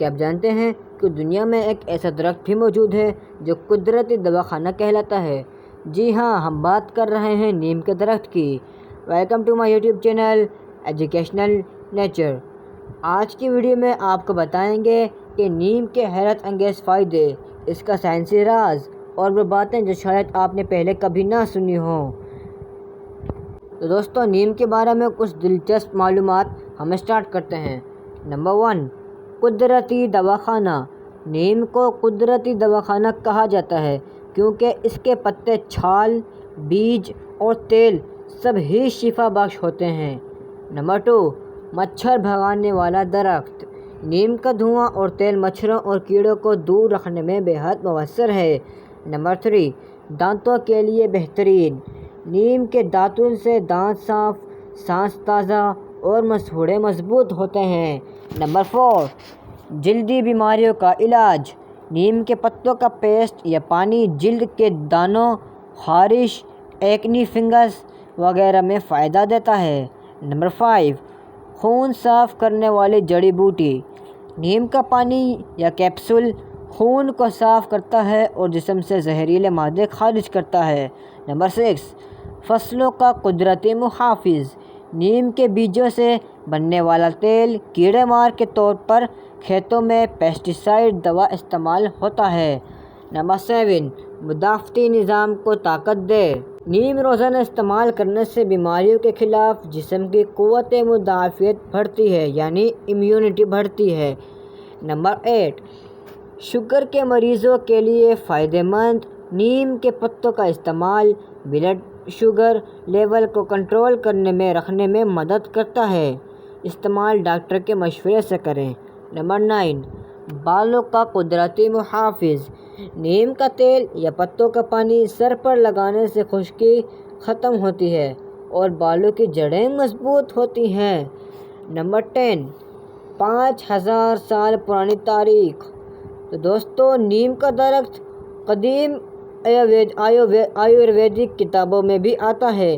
کیا آپ جانتے ہیں کہ دنیا میں ایک ایسا درخت بھی موجود ہے جو قدرتی دواخانہ کہلاتا ہے؟ جی ہاں، ہم بات کر رہے ہیں نیم کے درخت کی۔ Welcome to my YouTube channel educational nature. آج کی ویڈیو میں آپ کو بتائیں گے کہ نیم کے حیرت انگیز فائدے، اس کا سائنسی راز اور وہ باتیں جو شاید آپ نے پہلے کبھی نہ سنی ہوں۔ تو دوستو، نیم کے بارے میں کچھ دلچسپ معلومات ہم اسٹارٹ کرتے ہیں۔ نمبر 1، قدرتی دواخانہ۔ نیم کو قدرتی دواخانہ کہا جاتا ہے کیونکہ اس کے پتے، چھال، بیج اور تیل سب ہی شفا بخش ہوتے ہیں۔ نمبر 2، مچھر بھگانے والا درخت۔ نیم کا دھواں اور تیل مچھروں اور کیڑوں کو دور رکھنے میں بے حد مؤثر ہے۔ نمبر 3، دانتوں کے لیے بہترین۔ نیم کے داتون سے دانت صاف، سانس تازہ اور مسوڑھے مضبوط ہوتے ہیں۔ نمبر 4، جلدی بیماریوں کا علاج۔ نیم کے پتوں کا پیسٹ یا پانی جلد کے دانوں، خارش، ایکنی، فنگس وغیرہ میں فائدہ دیتا ہے۔ نمبر 5، خون صاف کرنے والی جڑی بوٹی۔ نیم کا پانی یا کیپسول خون کو صاف کرتا ہے اور جسم سے زہریلے مادے خارج کرتا ہے۔ نمبر 6، فصلوں کا قدرتی محافظ۔ نیم کے بیجوں سے بننے والا تیل کیڑے مار کے طور پر کھیتوں میں پیسٹی سائیڈ دوا استعمال ہوتا ہے۔ نمبر 7، مدافعتی نظام کو طاقت دے۔ نیم روزانہ استعمال کرنے سے بیماریوں کے خلاف جسم کی قوت مدافعت بڑھتی ہے، یعنی امیونٹی بڑھتی ہے۔ نمبر 8، شوگر کے مریضوں کے لیے فائدہ مند۔ نیم کے پتوں کا استعمال بلڈ شوگر لیول کو کنٹرول کرنے میں رکھنے میں مدد کرتا ہے۔ استعمال ڈاکٹر کے مشورے سے کریں۔ نمبر 9، بالوں کا قدرتی محافظ۔ نیم کا تیل یا پتوں کا پانی سر پر لگانے سے خشکی ختم ہوتی ہے اور بالوں کی جڑیں مضبوط ہوتی ہیں۔ نمبر 10، 5000 سال پرانی تاریخ۔ تو دوستو، نیم کا درخت قدیم آیورویدک کتابوں میں بھی آتا ہے۔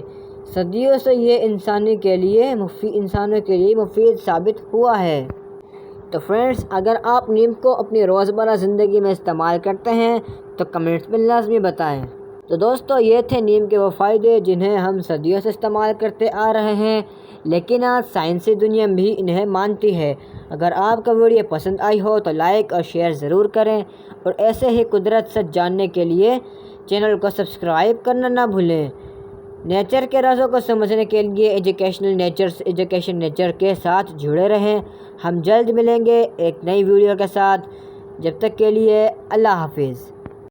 صدیوں سے یہ انسانوں کے لیے مفید ثابت ہوا ہے۔ تو فرینڈز، اگر آپ نیم کو اپنی روزمرہ زندگی میں استعمال کرتے ہیں تو کمنٹس میں لازمی بتائیں۔ تو دوستو، یہ تھے نیم کے وہ فائدے جنہیں ہم صدیوں سے استعمال کرتے آ رہے ہیں، لیکن آج سائنسی دنیا بھی انہیں مانتی ہے۔ اگر آپ کو ویڈیو پسند آئی ہو تو لائک اور شیئر ضرور کریں، اور ایسے ہی قدرت سے جاننے کے لیے چینل کو سبسکرائب کرنا نہ بھولیں۔ نیچر کے رازوں کو سمجھنے کے لیے ایجوکیشن نیچر کے ساتھ جڑے رہیں۔ ہم جلد ملیں گے ایک نئی ویڈیو کے ساتھ۔ جب تک کے لیے اللہ حافظ۔